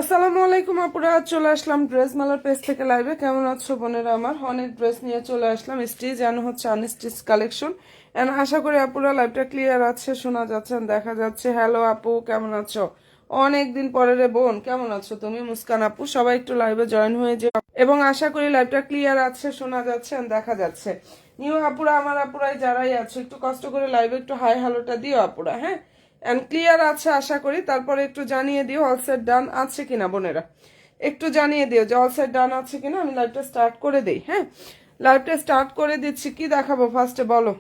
আসসালামু আলাইকুম আপুরা, চলে আসলাম ড্রেস মালার পেজ থেকে লাইভে। কেমন আছো বোনেরা? আমার অনেক ড্রেস নিয়ে চলে আসলাম, স্টিচ এন্ড হচ্ছে আনস্টিচ কালেকশন। এন্ড আশা করি আপুরা লাইভটা ক্লিয়ার আছে, শোনা যাচ্ছে, দেখা যাচ্ছে। হ্যালো আপু, কেমন আছো? অনেক দিন পরে রে বোন, কেমন আছো তুমি? মুস্কান আপু, সবাই একটু লাইভে জয়েন হয়ে যাও এবং আশা করি লাইভটা ক্লিয়ার আছে, শোনা যাচ্ছে, দেখা যাচ্ছে। নিউ আপুরা, আমার আপুরাই যারাই আছো, একটু কষ্ট করে লাইভে একটু হাই হ্যালোটা দিও আপুরা, হ্যাঁ। এন্ড ক্লিয়ার আছে আশা করি। তারপরে একটু জানিয়ে দিও অল সেট ডান আছে কিনা বোনেরা, একটু জানিয়ে দিও যে অল সেট ডান আছে কিনা। আমি লাইভটা স্টার্ট করে দেই, হ্যাঁ। লাইভটা স্টার্ট করে দিচ্ছি। কি দেখাবো ফার্স্টে বলো,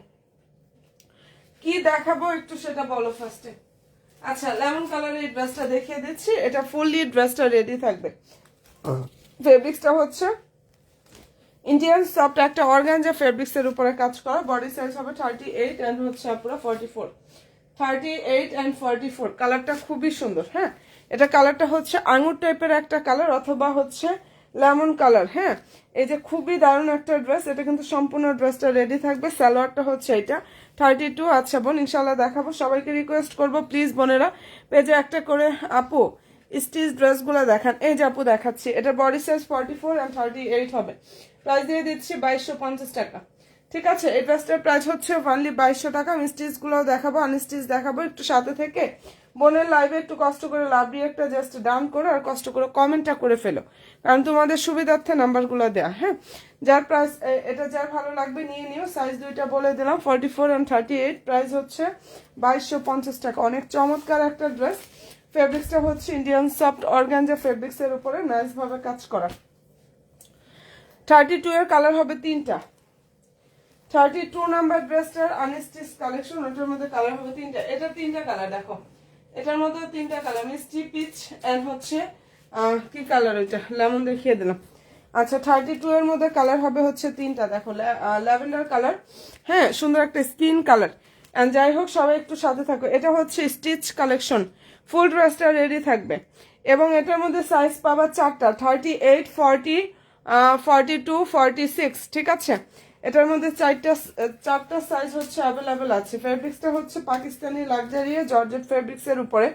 কি দেখাবো একটু সেটা বলো ফার্স্টে। আচ্ছা, লেমন কালারের এই ড্রেসটা দেখিয়ে দিচ্ছি। এটা ফুললি ড্রেসটা রেডি থাকবে। ফেব্রিক্সটা হচ্ছে ইন্ডিয়ান সফট একটা অর্গানজা ফেব্রিক্স এর উপরে কাজ করা। বডি সাইজ হবে 38 এন্ড হচ্ছে পুরো 44। 38 এন্ড 44। কালারটা খুবই সুন্দর, হ্যাঁ। এটা কালারটা হচ্ছে আঙুর টাইপের একটা কালার অথবা হচ্ছে লেমন কালার, হ্যাঁ। এই যে খুবই দারুণ একটা ড্রেস। এটা কিন্তু সম্পূর্ণ ড্রেসটা রেডি থাকবে। সালোয়ারটা হচ্ছে এটা 32। আচ্ছা বোন, ইনশাল্লাহ দেখাবো। সবাইকে রিকোয়েস্ট করবো প্লিজ বোনেরা, পেজে একটা করে আপু স্টিচ ড্রেসগুলো দেখান। এই যে আপু দেখাচ্ছি, এটা বডি সাইজ 44 এন্ড 38 হবে। প্রাইস দিয়ে দিচ্ছি 2250 টাকা। ঠিক আছে, এই ড্রেসটার প্রাইস হচ্ছে অনলি 2200 টাকা। আমি স্টিচ গুলোও দেখাবো, আনস্টিচ দেখাবো। একটু সাথে থেকে বোনের লাইভে একটু কষ্ট করে লাভ দিয়ে একটা জাস্ট ডান করো আর কষ্ট করে কমেন্টটা করে ফেলো, কারণ তোমাদের সুবিধার্থে নাম্বারগুলো দেয়া, হ্যাঁ। যার প্রাইস এটা যার ভালো লাগবে নিয়ে নিও। সাইজ দুইটা বলে দিলাম, 44 এন্ড 38। প্রাইস হচ্ছে 2250 টাকা। অনেক চমৎকার একটা ড্রেস। ফেব্রিক্সটা হচ্ছে ইন্ডিয়ান সফট অর্গানজা ফেব্রিক্স এর উপরে নাইস ভাবে কাজ করা। 32 এর কালার হবে তিনটা। 32 নাম্বার ড্রেসটার আনস্টিচ কালেকশন, ওটার মধ্যে কালার হবে তিনটা। এটা তিনটা কালার দেখো, এটার মধ্যে তিনটা কালার, মিষ্টি পিচ এন্ড হচ্ছে কি কালার, ওইটা লেমন দেখিয়ে দিলাম। আচ্ছা, 32 এর মধ্যে কালার হবে হচ্ছে তিনটা। দেখো ল্যাভেন্ডার কালার, হ্যাঁ, সুন্দর একটা স্কিন কালার। এন্ড যাই হোক, সবাই একটু সাথে থাকো। এটা হচ্ছে স্টিচ কালেকশন, ফুল ড্রেসটা রেডি থাকবে এবং এটার মধ্যে সাইজ পাবা চারটা, 38, 40, 42, 46। ঠিক আছে, এটার মধ্যে চারটা সাইজ হচ্ছে অ্যাভেলেবেল আছে। ফেব্রিক্সটা হচ্ছে পাকিস্তানি লাক্সারি জর্জেট ফেব্রিক্স এর উপরে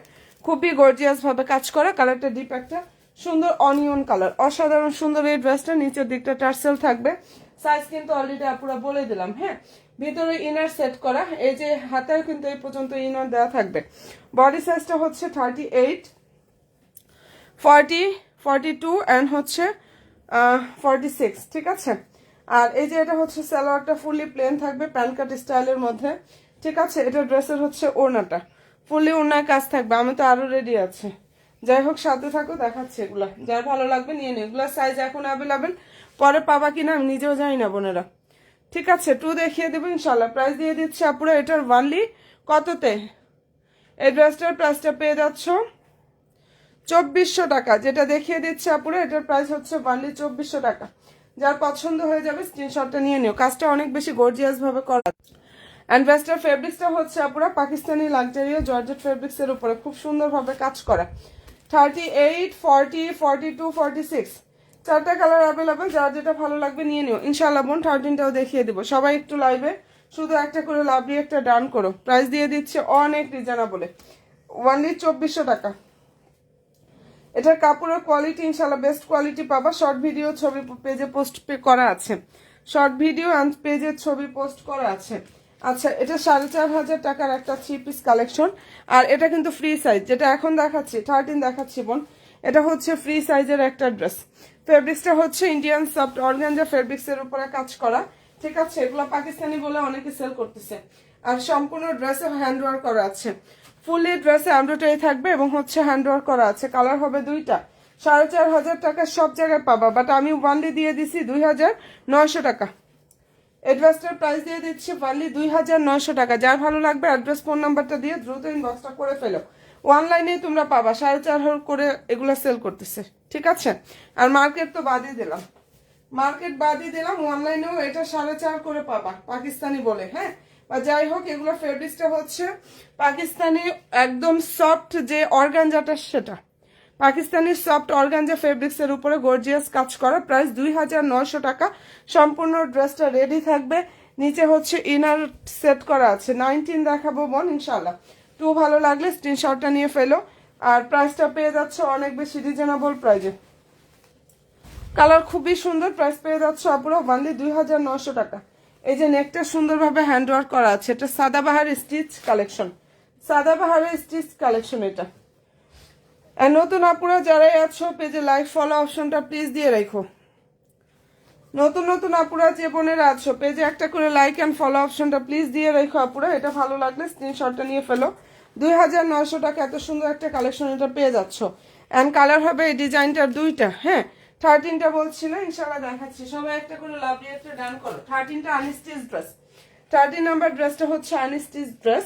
খুবই গর্জিয়াস ভাবে কাজ করা। কালারটা ডিপ একটা সুন্দর অনিয়ন কালার, অসাধারণ সুন্দর এই ড্রেসটা। নিচের দিকটা টার্সেল থাকবে। সাইজ কিন্তু অলরেডি আপুরা বলে দিলাম, হ্যাঁ। ভিতরে ইনার সেট করা, এই যে হাতের কিন্তু এই পর্যন্ত ইনার দেওয়া থাকবে। বডি সাইজটা হচ্ছে 38, 40, 42 এন্ড হচ্ছে 46। ঠিক আছে, আর এই যে এটা হচ্ছে সালোয়ারটা ফুলি প্লেন থাকবে প্যান্ট কাট স্টাইলের মধ্যে। ঠিক আছে, এটা ড্রেসের হচ্ছে ওড়নাটা ফুলি ওড়নার কাজ থাকবে। আমি তো আরো রেডি আছে। যাই হোক, সাথে থাকো, দেখাচ্ছি এগুলা। যার ভালো লাগবে নিয়ে নিও। এগুলা সাইজ এখন অ্যাভেলেবেল, পরে পাবা কিনা আমি নিজেও জানি না বোনেরা। ঠিক আছে, টু দেখিয়ে দেবো ইনশাল্লাহ। প্রাইস দিয়ে দিচ্ছি আপুরা এটার ওয়ানলি কততে? এই ড্রেসটার প্রাইসটা পেয়ে যাচ্ছ 2400 টাকা। যেটা দেখিয়ে দিচ্ছে আপুরা, এটার প্রাইস হচ্ছে ওয়ানলি 2400 টাকা। যার পছন্দ হয়ে যাবে স্ক্রিনশটটা নিয়ে নিও। কাজটা অনেক বেশি গর্জিয়াস ভাবে করা। অ্যান্ড ড্রেসটার ফেব্রিক্সটা হচ্ছে আপুরা পাকিস্তানি লাক্সারিয়া জর্জেট ফেব্রিক্স এর উপরে খুব সুন্দর ভাবে কাজ করা। 38, 40, 42, 46 চারটা কালার অ্যাভেলেবেল। যার যেটা ভালো লাগবে নিয়ে নিও ইনশাআল্লাহ বোন। 13টাও দেখিয়ে দিব। সবাই একটু লাইভে শুধু একটা করে লাভ দিয়ে একটা ডান করো। প্রাইস দিয়ে দিচ্ছে অনেক রিজনেবলে, ওনলি 2400 টাকা। এটার কাপড়ের কোয়ালিটি ইনশাল্লাহ বেস্ট কোয়ালিটি পাবা। শর্ট ভিডিও ছবি পেজে পোস্ট করা আছে, শর্ট ভিডিও অ্যান্ড পেজের ছবি পোস্ট করা আছে। আচ্ছা, এটা 4500 টাকার একটা 3 পিস কালেকশন। আর এটা কিন্তু ফ্রি সাইজ, যেটা এখন দেখাচ্ছি 13 দেখাচ্ছি বোন। এটা হচ্ছে ফ্রি সাইজের একটা ড্রেস। ফেব্রিক্সটা হচ্ছে ইন্ডিয়ান সফট অর্গানজা ফেব্রিক্স এর উপরে কাজ করা। ঠিক আছে, এগুলো পাকিস্তানি বলে অনেকে সেল করতেছে। আর সম্পূর্ণ ড্রেসে হ্যান্ড ওয়ার্ক করা আছে। ফুলি ড্রেসে এমব্রয়ডারি থাকবে এবং হচ্ছে হ্যান্ড ওয়ার্ক করা আছে। কালার হবে দুইটা। 4500 টাকা সব জায়গায় পাবা, বাট আমি ওয়ানলি দিয়ে দিছি 2900 টাকা। অ্যাড্রেসটার প্রাইস দিয়ে দিচ্ছি ওয়ানলি 2900 টাকা। যার ভালো লাগবে অ্যাড্রেস ফোন নাম্বারটা দিয়ে দ্রুত ইনবক্সটা করে ফেলো। অনলাইনে তোমরা পাবা 4500 করে এগুলো সেল করতেছে। ঠিক আছে, আর মার্কেট তো বাদই দিলাম, মার্কেট বাদই দিলাম। অনলাইনেও এটা 4.5 করে পাবা পাকিস্তানি বলে, হ্যাঁ। বা যাই হোক, এগুলো ফেব্রিক্সটা হচ্ছে পাকিস্তানি একদম সফট যে অর্গানজাটা, সেটা পাকিস্তানি সফট অর্গানজা ফেব্রিক্স এর উপরে গর্জিয়াস কাজ করা। প্রাইস 2900 টাকা। সম্পূর্ণ ড্রেসটা রেডি থাকবে। নিচে হচ্ছে ইনার সেট করা আছে। 19 দেখাবো বোন ইনশাল্লাহ। টু ভালো লাগলে স্ক্রিনশটটা নিয়ে ফেলো। আর প্রাইসটা পেয়ে যাচ্ছে অনেক বেশি রিজনেবল প্রাইজে। কালার খুবই সুন্দর, প্রাইস পেয়ে যাচ্ছে আপুরা অনলি 2900 টাকা। এই যে নেকটা সুন্দরভাবে হ্যান্ড ওয়ার্ক করা আছে, এটা Sadabahar stitch collection, সাদাবাহারের stitch collection এটা। আর নতুন আপুরা যারাই আছো পেজে লাইক ফলো অপশনটা প্লিজ দিয়ে রাখো। নতুন নতুন আপুরা যে বোনেরা আছো পেজে একটা করে লাইক অ্যান্ড ফলো অপশনটা প্লিজ দিয়ে রেখো আপুরা। এটা ভালো লাগলে স্ক্রিনশটটা নিয়ে ফেলো। 2900 টাকা এত সুন্দর একটা কালেকশন এটা পেয়ে যাচ্ছ। অ্যান্ড কালার হবে এই ডিজাইনটার দুইটা, হ্যাঁ 13টা বলছি না, ইনশাল্লাহ দেখাচ্ছি। সবাই একটা করে লাভলি একটা ডান করো। 13টা আনস্টিচ ড্রেস, 13 নাম্বার ড্রেসটা হচ্ছে আনস্টিচ ড্রেস।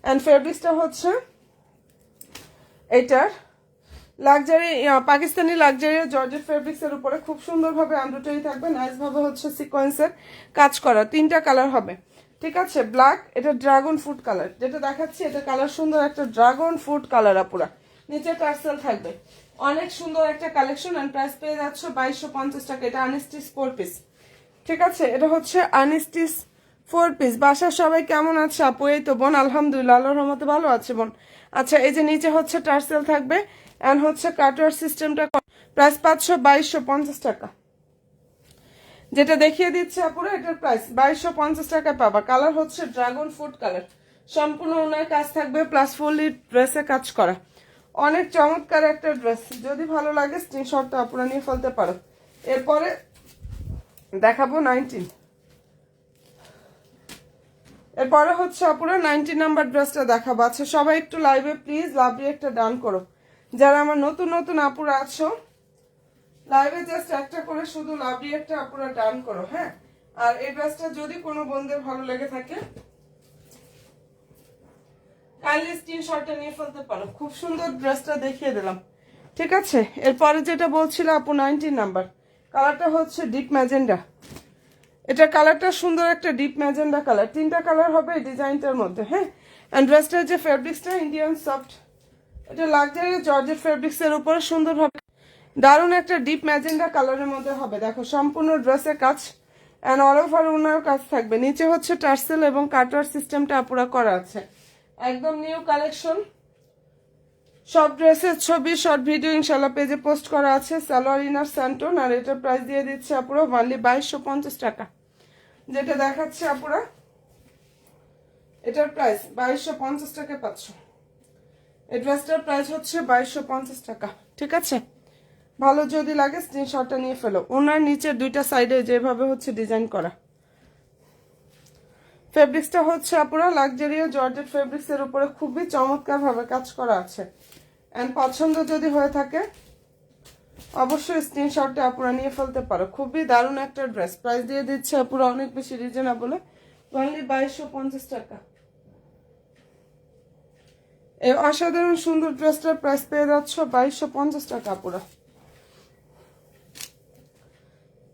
অ্যান্ড ফেব্রিক্সটা হচ্ছে এটার luxury Pakistani luxury georgette fabrics এর উপরে খুব সুন্দরভাবে এমব্রয়ডারি থাকবে, নাইস ভাবে হচ্ছে সিকোয়েন্সের কাজ করা। 3টা কালার হবে, ঠিক আছে। ব্ল্যাক, এটা ড্রাগন ফ্রুট কালার যেটা দেখাচ্ছি, এটা কালার সুন্দর একটা ড্রাগন ফ্রুট কালার আপুরা। নিচে টার্সেল থাকবে, অনেক সুন্দর একটা কালেকশন। এন্ড প্রাইস পেয়ে যাচ্ছে 2250 টাকা। এটা আনস্টিচ 4 পিস, ঠিক আছে। এটা হচ্ছে আনস্টিচ 4 পিস। বাসার সবাই কেমন আছে আপু? এই তো বোন আলহামদুলিল্লাহ, আল্লাহর রহমতে ভালো আছে বোন। আচ্ছা, এই যে নিচে হচ্ছে টার্সেল থাকবে এন্ড হচ্ছে কাটওয়ার সিস্টেমটা। প্রাইস 2250 টাকা। যেটা দেখিয়ে দিচ্ছে আপুরা এটার প্রাইস 2250 টাকা পাবা। কালার হচ্ছে ড্রাগন ফ্রুট কালার, সম্পূর্ণ ওনার কাজ থাকবে প্লাস ফুললি ড্রেসে কাজ করা। অনেক চমৎকার একটা ড্রেস, যদি ভালো লাগে স্ক্রিনশটটা আপুরা নিয়ে ফেলতে পারো। এরপরে দেখাবো 19, এরপরে হচ্ছে আপুরা 19 নাম্বার ড্রেসটা দেখাবো। আচ্ছা সবাই একটু লাইভে প্লিজ লাভলি একটা ডান করো। যারা আমার নতুন নতুন আপুরা আছো লাইভে জাস্ট একটা করে শুধু লাভলি একটা আপুরা ডান করো, হ্যাঁ। আর এই ড্রেসটা যদি কোনো বন্ধুদের ভালো লেগে থাকে কাইন্ডলি স্ক্রিনশটটা নিয়ে ফেলতে পারো। খুব সুন্দর ড্রেসটা দেখিয়ে দিলাম, ঠিক আছে। এরপরে যেটা বলছিল আপু 19 নাম্বার কালারটা হচ্ছে ডিপ ম্যাজেন্ডা। এটা কালারটা সুন্দর একটা ডিপ ম্যাজেন্ডা কালার। 3টা কালার হবে এই ডিজাইনটার মধ্যে, হ্যাঁ। এন্ড ড্রেসটার যে ফেব্রিক্সটা ইন্ডিয়ান সফট, এটা লাক্সারি জর্জেট ফেব্রিক্স এর উপরে সুন্দরভাবে দারুণ একটা ডিপ ম্যাজেন্ডা কালারের মধ্যে হবে। দেখো সম্পূর্ণ ড্রেসের কাজ এন্ড অল ওভার ওনার কাজ থাকবে। নিচে হচ্ছে টার্সেল এবং কাটওয়ার সিস্টেমটা আপুরা করা আছে, একদম নিউ কালেকশন। সব ড্রেসের ছবি শর্ট ভিডিও ইনশাল্লাহ পেজে পোস্ট করা আছে। সালোয়ার ইনার স্যান্টন। আর এটার প্রাইস দিয়ে দিচ্ছে আপুরা অনলি 2250 টাকা। যেটা দেখাচ্ছে আপুরা এটার প্রাইস 2250 টাকা পাচ্ছ। এই ড্রেসটার প্রাইস হচ্ছে 2250 টাকা, ঠিক আছে। ভালো যদি লাগে স্ক্রিনশটটা নিয়ে ফেলো। ওনার নিচের দুইটা সাইডে যেভাবে হচ্ছে ডিজাইন করা। ফেব্রিক্সটা হচ্ছে আপুরা লাক্সারিও জর্জেট ফেব্রিক্স এর উপরে খুবই চমৎকার ভাবে কাজ করা আছে। এন্ড পছন্দ যদি হয়ে থাকে অবশ্যই স্ক্রিনশটটা আপুরা নিয়ে ফেলতে পারো। খুবই দারুণ একটা ড্রেস, প্রাইস দিয়ে দিচ্ছে আপুরা অনেক বেশি রিজনেবল, অনলি 2250 টাকা। এই অসাধারণ সুন্দর ড্রেসটার প্রাইস পেয়ে যাচ্ছ 2250 টাকা আপুরা।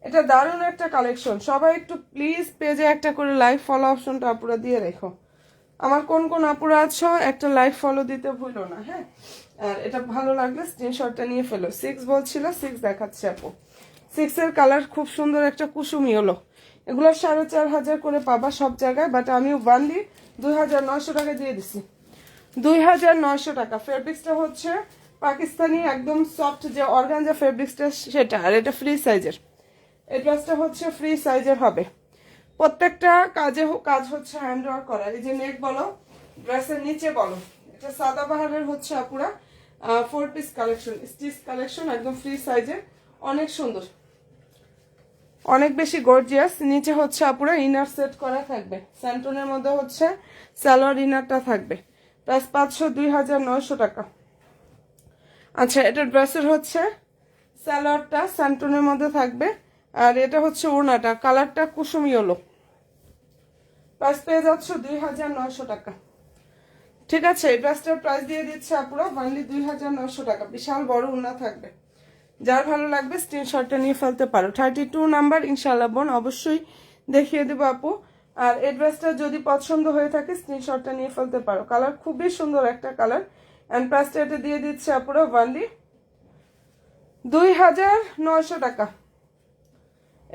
এটা দারুণ একটা কালেকশন। সবাই একটু প্লিজ পেজে একটা করে লাইক ফলো অপশনটা আপুরা দিয়ে রেখো। আমার কোন কোন আপুরা আছো একটা লাইক ফলো দিতে ভুলো না, হ্যাঁ। আর এটা ভালো লাগলে স্ক্রিনশটটা নিয়ে ফেলো। 6 বলছিল, 6 দেখাচ্ছে আপু। 6 এর কালার খুব সুন্দর একটা কুসুমি হলো। এগুলো 4500 করে পাবা সব জায়গায়, বাট আমি ওয়ানলি 2900 টাকা দিয়ে দিছি। 2900 টাকা। ফেব্রিক্সটা হচ্ছে পাকিস্তানি একদম সফট যে অর্গানজা ফেব্রিক্সটা সেটা। আর এটা ফ্রি সাইজের, এই ড্রেসটা হচ্ছে ফ্রি সাইজের হবে। প্রত্যেকটা কাজ হচ্ছে হ্যান্ড ওয়ার্ক করা। এই যে নেক বলো, ড্রেসের নিচে বলো, এটা সাদাবাহারের হচ্ছে আপুরা 4 পিস কালেকশন, স্টিচ কালেকশন, একদম ফ্রি সাইজের, অনেক সুন্দর, অনেক বেশি গর্জিয়াস। নিচে হচ্ছে আপুরা ইনার সেট করা থাকবে, স্যান্টনের মধ্যে হচ্ছে সালোয়ার ইনারটা থাকবে। প্রাইস 2900 টাকা। আচ্ছা, এটা ড্রেসের হচ্ছে সালোয়ারটা স্যান্টনের মধ্যে থাকবে। আর এটা হচ্ছে ওড়নাটা, কালারটা কুসুমি হলো। প্রাইস পেয়ে যাচ্ছে 2900 টাকা, ঠিক আছে। এই ড্রেসটার প্রাইস দিয়ে দিচ্ছে আপুরা অনলি 2900 টাকা। বিশাল বড় ওড়না থাকবে, যার ভালো লাগবে স্ক্রিনশটটা নিয়ে ফেলতে পারো। 32 নাম্বার ইনশাআল্লাহ বোন অবশ্যই দেখিয়ে দেবো আপু। আর এই ড্রেসটা যদি পছন্দ হয়ে থাকে স্ক্রিনশটটা নিয়ে ফেলতে পারো। কালার খুবই সুন্দর একটা কালার। এন্ড প্রাইসটা এটা দিয়ে দিচ্ছে আপুরা অনলি 2900 টাকা।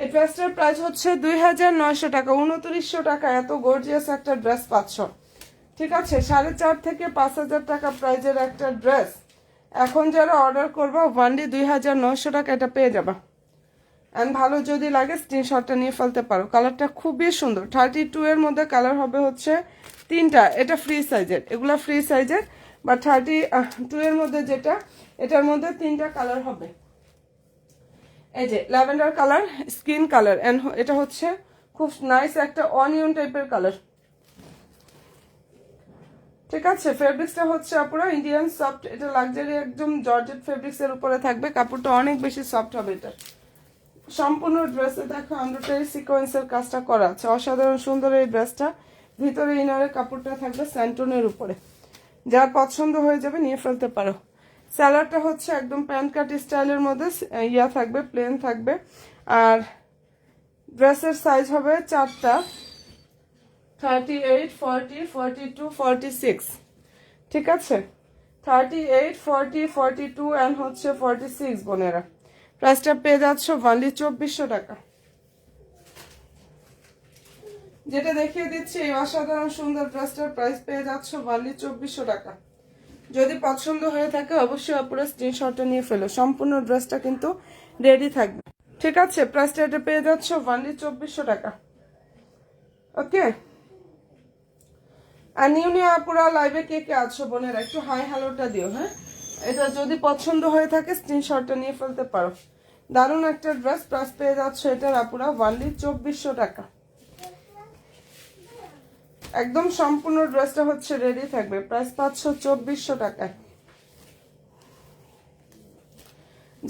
এই ড্রেসটার প্রাইস হচ্ছে 2900 টাকা। 2900 টাকা এত গর্জিয়াস একটা ড্রেস পাচ্ছ, ঠিক আছে। 4.5 থেকে 5000 টাকা প্রাইজের একটা ড্রেস এখন যারা অর্ডার করবা ওয়ানলি 2900 টাকা এটা পেয়ে যাবা। অ্যান্ড ভালো যদি লাগে স্ক্রিনশটটা নিয়ে ফেলতে পারো। কালারটা খুবই সুন্দর। 32 এর মধ্যে কালার হবে হচ্ছে তিনটা, এটা ফ্রি সাইজের, এগুলা ফ্রি সাইজের। বা 32 এর মধ্যে যেটা, এটার মধ্যে তিনটা কালার হবে। এই যে lavender colour, skin colour, and এটা হচ্ছে খুব নাইস একটা অনিয়ন টাইপের কালার। ঠিক আছে, ফেব্রিক্সটা হচ্ছে পুরো ইন্ডিয়ান সফট, এটা লাক্সারি একদম জর্জেট ফেব্রিক্স এর উপরে থাকবে। কাপড়টা অনেক বেশি সফট হবে। এটা সম্পূর্ণ ড্রেসে দেখো এমব্রয়ডারি সিকোয়েন্সের কাজটা করা আছে, অসাধারণ সুন্দর এই ড্রেসটা। ভিতরে ইনারের কাপড়টা থাকবে স্যান্টনের উপরে। যার পছন্দ হয়ে যাবে নিয়ে ফেলতে পারো। স্যালাডটা হচ্ছে একদম প্যান্ট কাট স্টাইলের মধ্যে ইয়া থাকবে, প্লেন থাকবে। আর ড্রেসের সাইজ হবে চারটা, 38, 40, 42, 46। ঠিক আছে, 38, 40, 42 অ্যান্ড হচ্ছে 46 বোনেরা। প্রাইসটা পেয়ে যাচ্ছ অনলি 2400 টাকা। যেটা দেখিয়ে দিচ্ছি এই অসাধারণ সুন্দর ড্রেসটার প্রাইস পেয়ে যাচ্ছ অনলি 2400 টাকা। যদি পছন্দ হয়ে থাকে অবশ্যই আপনারা স্ক্রিনশটটা নিয়ে ফেলো। সম্পূর্ণ ড্রেসটা কিন্তু রেডি থাকবে। ঠিক আছে, প্রাইসটা এটা পেয়ে যাচ্ছ অনলি 2400 টাকা। ওকে, আর নিউ আপুরা লাইভে কে কে আছো বোনেরা একটু হাই হ্যালোটা দিও। হ্যাঁ, এটা যদি পছন্দ হয়ে থাকে স্ক্রিনশটটা নিয়ে ফেলতে পারো। দারুণ একটা ড্রেস, প্রাইস পেয়ে যাচ্ছ এটার আপুরা অনলি 2400 টাকা। একদম সম্পূর্ণ ড্রেসটা হচ্ছে রেডি থাকবে, প্রাইস পাচ্ছ 2400 টাকায়।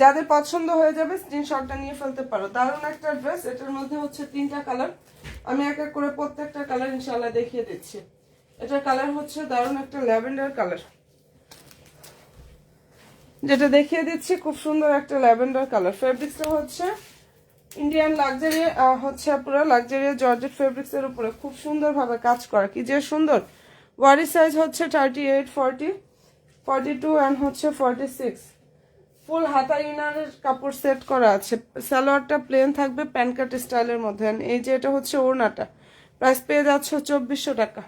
যাদের পছন্দ হয়ে যাবে স্ক্রিনশটটা নিয়ে ফেলতে পারো। দারুণ একটা ড্রেস, এটার মধ্যে হচ্ছে তিনটা কালার। আমি এক এক করে প্রত্যেকটা কালার ইনশাআল্লাহ দেখিয়ে দিচ্ছি। এটার কালার হচ্ছে দারুণ একটা ল্যাভেন্ডার কালার, যেটা দেখিয়ে দিচ্ছি খুব সুন্দর একটা ল্যাভেন্ডার কালার। ফেব্রিক্সটা হচ্ছে ইন্ডিয়ান লাক্সারি, হচ্ছে পুরো লাক্সারি জর্জেট ফেব্রিক্স এর উপরে খুব সুন্দর ভাবে কাজ করা, কি যে সুন্দর। বডি সাইজ হচ্ছে 38, 40, 42 এন্ড হচ্ছে 46। ফুল হাতা ইনারের কাপড় সেট করা আছে। সালোয়ারটা প্লেন থাকবে প্যান্ট কাট স্টাইলের মধ্যে। এই যে এটা হচ্ছে ওড়নাটা, প্রাইস পেয়ে যাচ্ছে 2400 টাকা।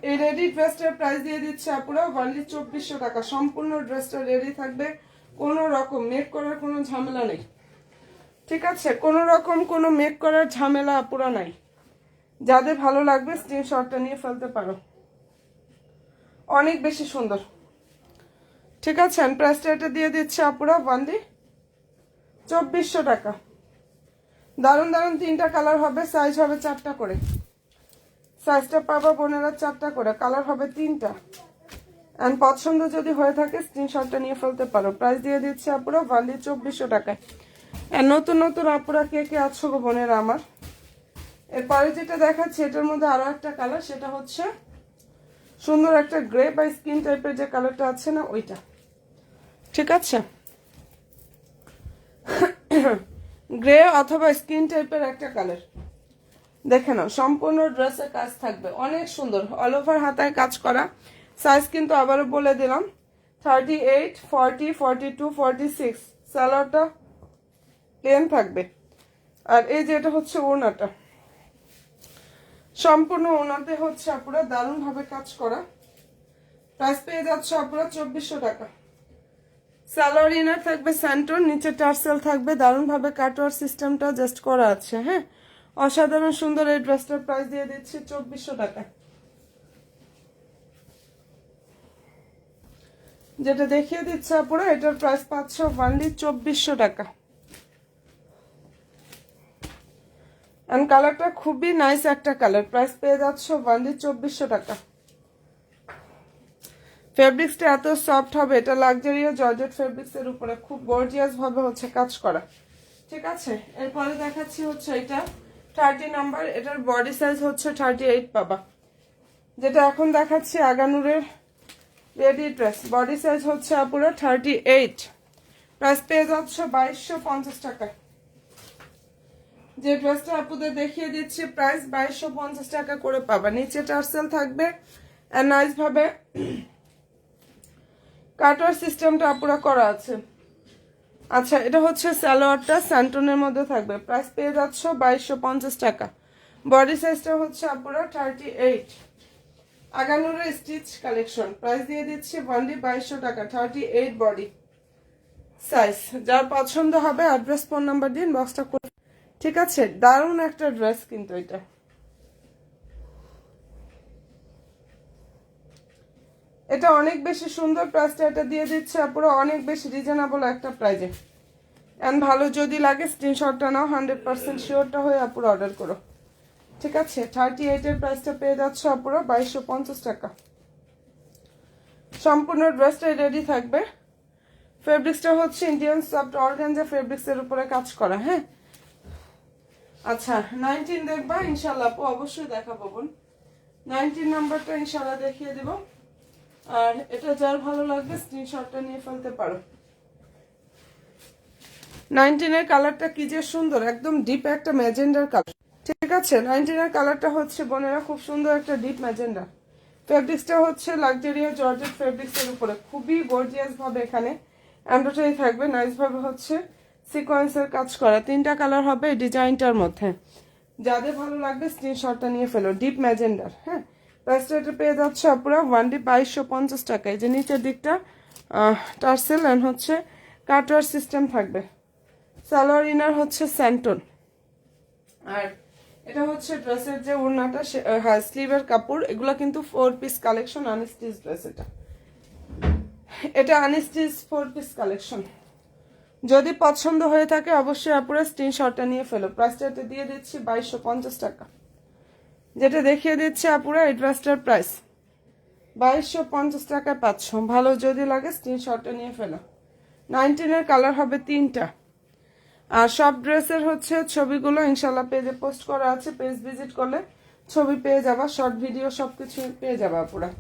এই রেডি ড্রেসটার প্রাইস দিয়ে দিচ্ছে আপুরা অনলি 2400 টাকা। সম্পূর্ণ ড্রেসটা রেডি থাকবে, কোনো রকম মেক করার কোনো ঝামেলা নেই। ঠিক আছে, কোনো রকম কোনো মেক করার ঝামেলা আপুরা নাই। যাদের ভালো লাগবে স্ক্রিনশটটা নিয়ে ফেলতে পারো। অনেক বেশি সুন্দর। ঠিক আছে, প্রাইসটা এটা দিয়ে দিচ্ছে আপুরা অনলি 2400 টাকা। দারুণ দারুণ তিনটা কালার হবে, সাইজ হবে 4টা করে। সাইজটা পাবা বোনেরা 4টা করে, কালার হবে 3টা। এন্ড পছন্দ যদি হয়ে থাকে স্ক্রিনশটটা নিয়ে ফেলতে পারো। প্রাইস দিয়ে দিচ্ছে আপুরা অনলি 2400 টাকায়। নতুন নতুন আপুরা কে কে আছো গো বোনেরা আমার। এরপরে যেটা দেখাচ্ছি এটার মধ্যে আরো একটা কালার, সেটা হচ্ছে সুন্দর একটা গ্রে বা স্কিন টাইপের যে কালারটা আছে না ওইটা। ঠিক আছে, গ্রে অথবা স্কিন টাইপের একটা কালার। দেখে নাও, সম্পূর্ণ ড্রেসে কাজ থাকবে, অনেক সুন্দর অল ওভার হাতায় কাজ করা। সাইজ কিন্তু আবারও বলে দিলাম 38, 40, 42, 46। সালোয়ারটা প্লেন থাকবে। আর এই যে এটা হচ্ছে ওড়নাটা, সম্পূর্ণ ওড়নাতে হচ্ছে আপুরা দারুণ ভাবে কাজ করা। প্রাইস পেয়ে যাচ্ছে আপুরা 2400 টাকা। সালোয়ার ইনার থাকবে স্যান্টন, নিচে টার্সেল থাকবে, দারুণ ভাবে কাটওয়ার সিস্টেমটা জাস্ট করা আছে। হ্যাঁ, অসাধারণ সুন্দর এই ড্রেসটার প্রাইস দিয়ে দিচ্ছি 2400 টাকা। যেটা দেখিয়ে দিচ্ছে আপুরা এটার প্রাইস পাচ্ছ অনলি 2400 টাকা। এন্ড কালারটা খুবই নাইস একটা কালার, প্রাইস পেয়ে যাচ্ছ অনলি 2400 টাকা। ফেব্রিক্সটা এত সফট হবে, এটা লাক্সারি জর্জেট ফেব্রিক্স এর উপরে খুব গর্জিয়াস ভাবে হচ্ছে কাজ করা। ঠিক আছে, এরপরে দেখাচ্ছি হচ্ছে এটা 30 নাম্বার, এটার বডি সাইজ হচ্ছে 38 পাবা। যেটা এখন দেখাচ্ছি আগানুরের রেডি ড্রেস, বডি সাইজ হচ্ছে আপুরা 38। প্রাইস পেয়ে যাচ্ছ 2250 টাকায়। যে ড্রেসটা আপুদের দেখিয়ে দিচ্ছি প্রাইস 2250 টাকা করে পাবা। নিচে টার্সেল থাকবে আর নাইস ভাবে কাটার সিস্টেমটা আপুরা করা আছে। আচ্ছা, এটা হচ্ছে সালোয়ারটা স্যান্টনের মধ্যে থাকবে, প্রাইস পেয়ে যাচ্ছ 2250 টাকা। বডি সাইজটা হচ্ছে আপুরা 38। আগানুরে স্টিচ কালেকশন, প্রাইস দিয়ে দিচ্ছি অনলি 2200 টাকা, 38 বডি সাইজ। যার পছন্দ হবে অ্যাড্রেস ফোন নাম্বার দিন, বক্সটা করে। ঠিক আছে, দারুণ একটা ড্রেস কিন্তু এটা। এটা অনেক বেশি সুন্দর, প্রাইসটা এটা দিয়ে দিচ্ছে পুরো অনেক বেশি রিজনেবল একটা প্রাইজে। এন্ড ভালো যদি লাগে স্ক্রিনশটটা নাও, 100% শিওরটা হয়ে আপুরো অর্ডার করো। ঠিক আছে, 38 এর প্রাইসটা পেয়ে যাচ্ছে আপুরো 2250 টাকা। সম্পূর্ণ ড্রেসটাই রেডি থাকবে। ফেব্রিক্সটা হচ্ছে ইন্ডিয়ান সফট অর্গানজা ফেব্রিক্সের উপরে কাজ করা। হ্যাঁ, আচ্ছা 19 দেখবা ইনশাল্লাহ আপু, অবশ্যই দেখাবো বোন। 19 নাম্বারটা ইনশাল্লাহ দেখিয়ে দেব। আর এটা যার ভালো লাগবে স্ক্রিনশটটা নিয়ে ফেলতে পারো। 19 এর কালারটা কি যে সুন্দর, একদম ডিপ একটা ম্যাজেন্ডার কালার। ঠিক আছে, 19 এর কালারটা হচ্ছে বোনেরা খুব সুন্দর একটা ডিপ ম্যাজেন্ডা। ফেব্রিক্সটা হচ্ছে লাক্সারিয়াস জর্জেট ফেব্রিক্সের উপরে খুবই গর্জিয়াস ভাবে এখানে এমব্রয়ডারি থাকবে, নাইস ভাবে হচ্ছে সিকোয়েন্সের কাজ করা। 3টা কালার হবে এই ডিজাইনটার মধ্যে। যাদের ভালো লাগবে স্ক্রিনশটটা নিয়ে ফেলো, ডিপ ম্যাজেন্ডার। হ্যাঁ, প্রাইসটা এটা পেয়ে যাচ্ছে আপনারা ওয়ানলি 2250 টাকায়। যে নিচের দিকটা টার্সেল এন্ড হচ্ছে কাটওয়ার সিস্টেম থাকবে। সালোয়ার ইনার হচ্ছে স্যান্টন। আর এটা হচ্ছে ড্রেসের যে ওড়নাটা, হ্যাঁ স্লিভের কাপড়। এগুলো কিন্তু 4 পিস কালেকশন, আনস্টিচ ড্রেস। এটা আনস্টিচ 4 পিস কালেকশন। যদি পছন্দ হয়ে থাকে অবশ্যই আপনারা স্ক্রিনশটটা নিয়ে ফেলো। প্রাইসটা এটা দিয়ে দিচ্ছি 2250 টাকা। যেটা দেখিয়ে দিচ্ছে আপুরা এই ড্রেসটার প্রাইস 2250 টাকায় পাচ্ছ। ভালো যদি লাগে স্ক্রিনশটটা নিয়ে ফেলো। 19 এর কালার হবে 3টা। আর সব ড্রেসের হচ্ছে ছবিগুলো ইনশাল্লাহ পেজে পোস্ট করা আছে, পেজ ভিজিট করলে ছবি পেয়ে যাবা, শর্ট ভিডিও সবকিছু পেয়ে যাবা পুরা।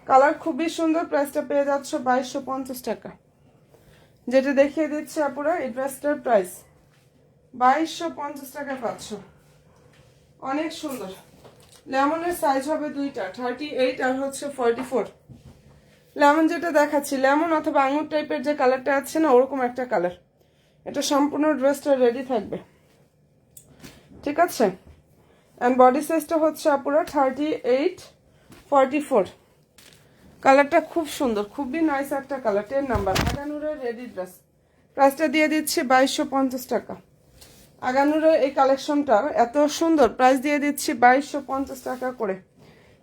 কালার খুবই সুন্দর, প্রাইসটা পেয়ে যাচ্ছ 2250 টাকা। যেটা দেখিয়ে দিচ্ছে আপুরা এই ড্রেসটার প্রাইস 2250 টাকা পাচ্ছ। অনেক সুন্দর। লেমনের সাইজ হবে 2টা, 38 আর হচ্ছে 44। লেমন যেটা দেখাচ্ছি, লেমন অথবা আঙুর টাইপের যে কালারটা আছে না, ওরকম একটা কালার। এটা সম্পূর্ণ ড্রেসটা রেডি থাকবে। ঠিক আছে, এন্ড বডি সাইজটা হচ্ছে আপুরা 38 44। কালারটা খুব সুন্দর, খুবই নাইস একটা কালার। 10 নাম্বার আগানুরের রেডি ড্রেস। প্রাইসটা দিয়ে দিচ্ছি 2250 টাকা। আগানুরের এই কালেকশনটা এত সুন্দর, প্রাইস দিয়ে দিচ্ছি 2250 টাকা করে।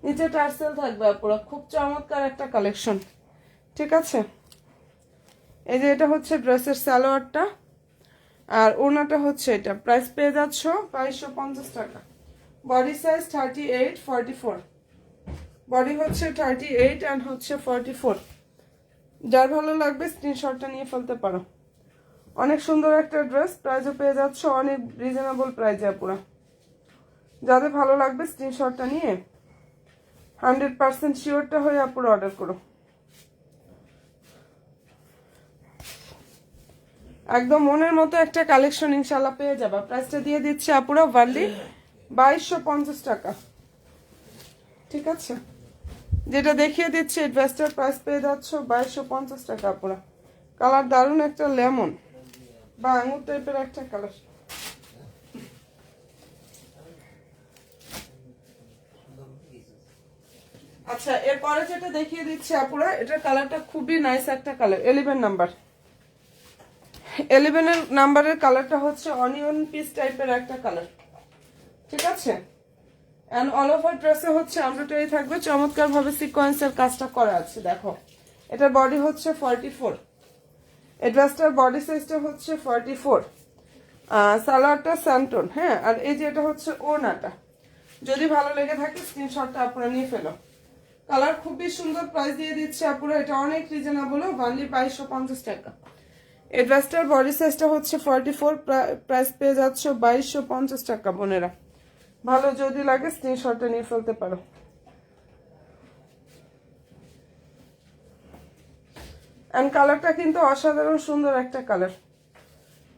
নিচে টার্সেল থাকবে পুরো, খুব চমৎকার একটা কালেকশন। ঠিক আছে, এই যে এটা হচ্ছে ড্রেসের সালোয়ারটা আর ওড়নাটা হচ্ছে এটা। প্রাইস পেয়ে যাচ্ছ 2250 টাকা। Body size 38 44। বডি হচ্ছে 38 এন্ড হচ্ছে 44। যার ভালো লাগবে স্ক্রিনশটটা নিয়ে ফেলতে পারো। অনেক সুন্দর একটা ড্রেস, প্রাইসও পেয়ে যাচ্ছ অনেক রিজনেবল প্রাইসে পুরো। যাদের ভালো লাগবে স্ক্রিনশটটা নিয়ে 100% শিওরটা হয়ে আপুরা অর্ডার করো। একদম মনের মতো একটা কালেকশন ইনশাল্লাহ পেয়ে যাবা। প্রাইসটা দিয়ে দিচ্ছে আপুরা ওয়ানলি 2250 টাকা। ঠিক আছে, যেটা দেখিয়ে দিচ্ছে এই ড্রেসটার প্রাইস পেয়ে যাচ্ছ 2250 টাকা আপুরা। কালার দারুণ একটা লেমন বা আঙুর টাইপের একটা কালার। আচ্ছা, এরপরে যেটা দেখিয়ে দিচ্ছি আপুরা, এটার কালারটা খুবই নাইস একটা কালার। 11 নাম্বার, 11 নাম্বারের কালারটা হচ্ছে অনিয়ন পিস টাইপের একটা কালার। ঠিক আছে, এন্ড অল ওভার ড্রেসে হচ্ছে এমব্রয়ডারি থাকবে, চমৎকার ভাবে সিকোয়েন্সের কাজটা করা আছে। দেখো, এটার বডি হচ্ছে 44। এই ড্রেসটার বডি সাইজটা হচ্ছে 44। সালোয়ারটা স্যান্টন। হ্যাঁ, আর এই যে এটা হচ্ছে ওড়নাটা। যদি ভালো লেগে থাকে স্ক্রিনশটটা আপনারা নিয়ে ফেলো। কালার খুবই সুন্দর, প্রাইস দিয়ে দিচ্ছে আপুরা এটা অনেক রিজনেবল, অনলি 2250 টাকা। এই ড্রেসটার বডি সাইজটা হচ্ছে 44। প্রাইস পেয়ে যাচ্ছে 2250 টাকা বোনেরা। ভালো যদি লাগে স্ক্রিনশটটা নিয়ে ফেলতে পারো। এন্ড কালারটা কিন্তু অসাধারণ সুন্দর একটা কালার।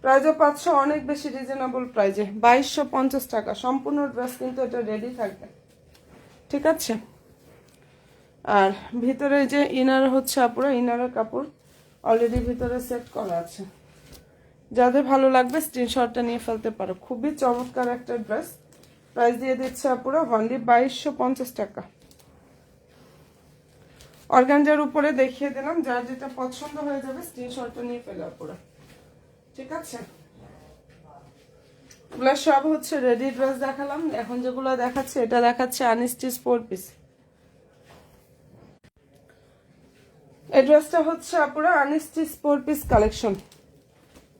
প্রাইসও পাচ্ছ অনেক বেশি রিজনেবল প্রাইজে, 2250 টাকা। সম্পূর্ণ ড্রেস কিন্তু এটা রেডি থাকবে। ঠিক আছে, আর ভিতরে যে ইনার হচ্ছে আপুরা, ইনারের কাপড় অলরেডি ভিতরে সেট করা আছে। যাদের ভালো লাগবে স্ক্রিনশটটা নিয়ে ফেলতে পারো। খুবই চমৎকার একটা ড্রেস, প্রাইস দিয়ে দিচ্ছে আপুরা অনলি 2250 টাকা। অর্গানজার উপরে দেখিয়ে দিলাম, যার যেটা পছন্দ হয়ে যাবে স্ক্রিনশটটা নিয়ে ফেলে আপুরা, ঠিক আছে। এগুলো সব হচ্ছে রেডি ড্রেস দেখালাম। এখন যেগুলো দেখাচ্ছে, এটা দেখাচ্ছে আনস্টিচ 4 পিস। এই ড্রেসটা হচ্ছে আপুরা আনস্টিচ 4 পিস কালেকশন।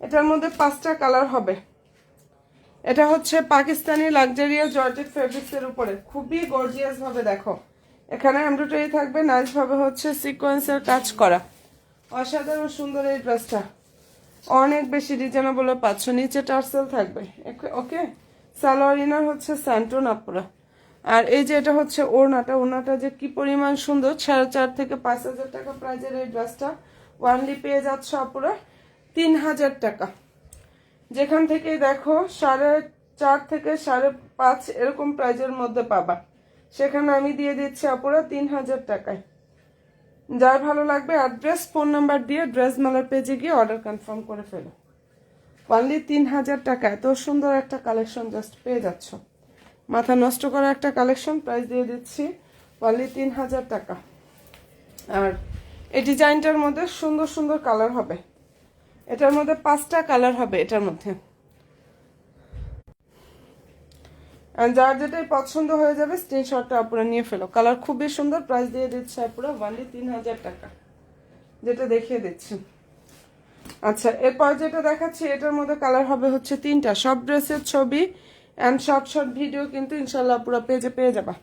এটার মধ্যে 5টা কালার হবে। এটা হচ্ছে পাকিস্তানি লাক্সারিয়াস জর্জেট ফেব্রিক্সের উপরে, খুবই গর্জিয়াস ভাবে দেখো, এখানে এমব্রয়ডারি থাকবে, নাইস ভাবে হচ্ছে সিকোয়েন্সের কাজ করা, অসাধারণ সুন্দর এই ড্রেসটা, অনেক বেশি রিজনেবল পাচ্ছ। নিচে টার্সেল থাকবে, ওকে। সালোয়ার ইনার হচ্ছে স্যান্টন আপুরা। আর এই যে এটা হচ্ছে ওড়নাটা যে কি পরিমাণ সুন্দর, 4.5 থেকে 5,000 টাকা প্রাইজের এই ড্রেসটা ওয়ানলি পেয়ে যাচ্ছ আপুরা 3,000 টাকা। যেখান থেকে দেখো 4.5 থেকে 5.5 এরকম প্রাইজের মধ্যে পাবা, সেখানে আমি দিয়ে দিচ্ছি আপুরা 3,000 টাকায়। যার ভালো লাগবে অ্যাড্রেস ফোন নাম্বার দিয়ে ড্রেস মেলার পেজে গিয়ে অর্ডার কনফার্ম করে ফেলো। অনলি 3,000 টাকা এত সুন্দর একটা কালেকশন জাস্ট পেয়ে যাচ্ছ, মাথা নষ্ট করা একটা কালেকশন। প্রাইস দিয়ে দিচ্ছি অনলি 3,000 টাকা। আর এই ডিজাইনটার মধ্যে সুন্দর সুন্দর কালার হবে, এটার মধ্যে 5টা কালার হবে এটার মধ্যে। যার যেটাই পছন্দ হয়ে যাবে স্ক্রিনশটটা আপুরা নিয়ে ফেলো। কালার খুবই সুন্দর, প্রাইস দিয়ে দিচ্ছে আপুরা অনলি 3,000 টাকা, যেটা দেখিয়ে দিচ্ছি। আচ্ছা, এরপর যেটা দেখাচ্ছি এটার মধ্যে কালার হবে হচ্ছে 3টা। সব ড্রেসের ছবি অ্যান্ড শর্ট ভিডিও কিন্তু ইনশাল্লাহ পুরো পেজে পেয়ে যাবা।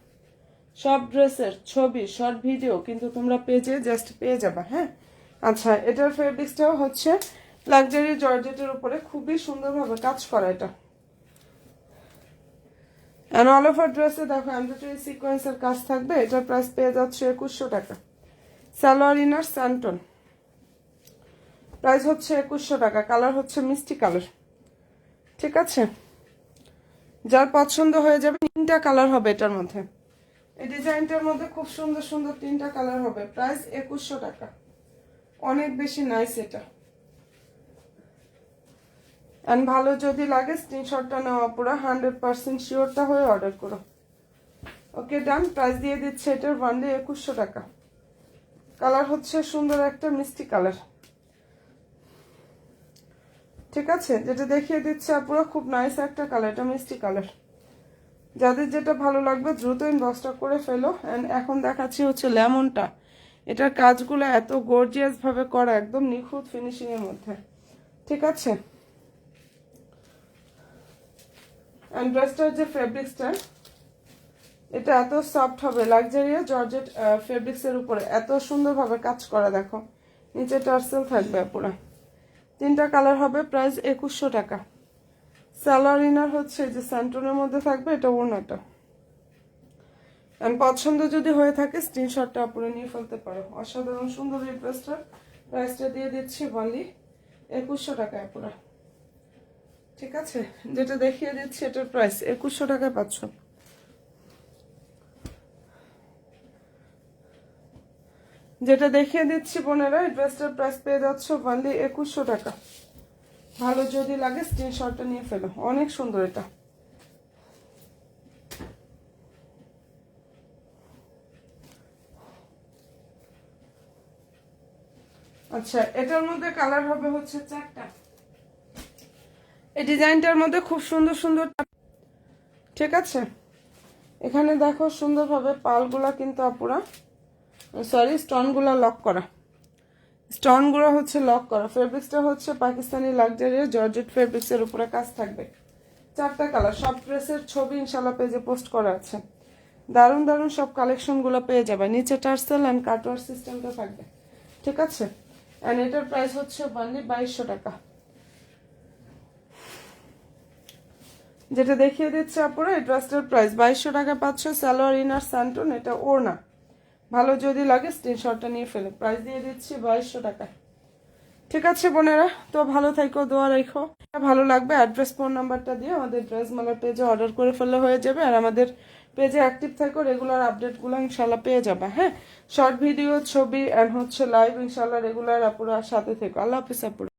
সব ড্রেসের ছবি শর্ট ভিডিও কিন্তু তোমরা পেজে জাস্ট পেয়ে যাবা, হ্যাঁ। আচ্ছা, এটার ফেব্রিক্সটাও হচ্ছে লাক্সারি জর্জেটের উপরে, খুবই সুন্দরভাবে কাজ করা এটা। অ্যান্ড অল ওভার ড্রেসে দেখো এমব্রয়ডারি সিকোয়েন্সের কাজ থাকবে। এটার প্রাইস পেয়ে যাচ্ছে 2100 টাকা। সালোয়ার ইনার স্যান্টন, প্রাইস হচ্ছে 2100 টাকা। কালার হচ্ছে মিষ্টি কালার, ঠিক আছে। যার পছন্দ হয়ে যাবে 3টা কালার হবে এটার মধ্যে। এই ডিজাইনটার মধ্যে খুব সুন্দর সুন্দর 3টা কালার হবে, প্রাইস 2100 টাকা। অনেক বেশি নাইস এটা। এন্ড ভালো যদি লাগে স্ক্রিনশটটা নেওয়া পুরো 100% শিওরটা হয়ে অর্ডার করো, ওকে ডান। প্রাইস দিয়ে দিচ্ছে এটার অনলি 2100 টাকা। কালার হচ্ছে সুন্দর একটা মিষ্টি কালার, ঠিক আছে। যেটা দেখিয়ে দিচ্ছে পুরো খুব নাইস একটা কালার, এটা মিষ্টি কালার। যাদের যেটা ভালো লাগবে দ্রুত ইনবক্সটা করে ফেলো। এন্ড এখন দেখাচ্ছি হচ্ছে লেমনটা। এটার কাজগুলো এত গর্জিয়াস ভাবে করা, একদম নিখুঁত ফিনিশিং এর মধ্যে, ঠিক আছে। এন্ড ড্রেসটার যে ফেব্রিক্সটা, এটা এত সফট হবে, লাক্সারিয়াস জর্জেট ফেব্রিক্সের উপরে এত সুন্দরভাবে কাজ করা দেখো। নিচে টার্সেল থাকবে পুরো। 3টা কালার হবে, প্রাইস 2100 টাকা। সালোয়ার ইনার হচ্ছে যে স্যান্টনের মধ্যে থাকবে, এটা ওড়নাটা। পছন্দ যদি হয়ে থাকে স্ক্রিনশটটা আপনি নিয়ে ফেলতে পারো। অসাধারণ সুন্দর এই ড্রেসটা, প্রাইসটা দিয়ে দিচ্ছি অনলি 2100 টাকায় পুরো, ঠিক আছে। যেটা দেখিয়ে দিচ্ছি এটার প্রাইস 2100 টাকায় পাচ্ছ। যেটা দেখিয়ে দিচ্ছি বোনেরা, এই ড্রেসটার প্রাইস পেয়ে যাচ্ছ অনলি 2100 টাকা। ভালো যদি লাগে স্ক্রিনশটটা নিয়ে ফেলো, অনেক সুন্দর এটা। আচ্ছা, এটার মধ্যে কালার হবে হচ্ছে 4টা। এই ডিজাইনটার মধ্যে খুব সুন্দর সুন্দর, ঠিক আছে। এখানে দেখো সুন্দরভাবে পালগুলা কিন্তু আপুরা, সরি স্টোনগুলা লক করা, স্টোনগুলো হচ্ছে লক করা। ফেব্রিক্সটা হচ্ছে পাকিস্তানি লাক্সারিয়াস জর্জেট ফেব্রিক্সের উপরে কাজ থাকবে। 4টা কালার, সব ড্রেসের ছবি ইনশাল্লাহ পেজে পোস্ট করা আছে। দারুণ দারুণ সব কালেকশনগুলো পেয়ে যাবে। নিচে টার্সেল অ্যান্ড কাটওয়ার সিস্টেমটা থাকবে, ঠিক আছে। অ্যান্ড এটার প্রাইস হচ্ছে অনলি 2200 টাকা। যেটা দেখিয়ে দিচ্ছে আপুরা, এই ড্রেসটার প্রাইস 2200 টাকা পাচ্ছ। সালোয়ার ইনার স্যান্টন, এটা ওড়না। ভালো যদি লাগে স্ক্রিনশটটা নিয়ে ফেলে, প্রাইস দিয়ে দিচ্ছি 2200 টাকা, ঠিক আছে বোনেরা। তো ভালো থাকো, দোয়া রেখো। ভালো লাগবে অ্যাড্রেস ফোন নাম্বারটা দিয়ে আমাদের ড্রেস মেলার পেজে অর্ডার করে ফেললে হয়ে যাবে। আর আমাদের পেজে অ্যাক্টিভ থাকো, রেগুলার আপডেটগুলো ইনশাল্লাহ পেয়ে যাবে, হ্যাঁ। শর্ট ভিডিও, ছবি অ্যান্ড হচ্ছে লাইভ ইনশাল্লাহ রেগুলার আপুরা সাথে থেকো। আল্লাহ হাফিজ আপুরা।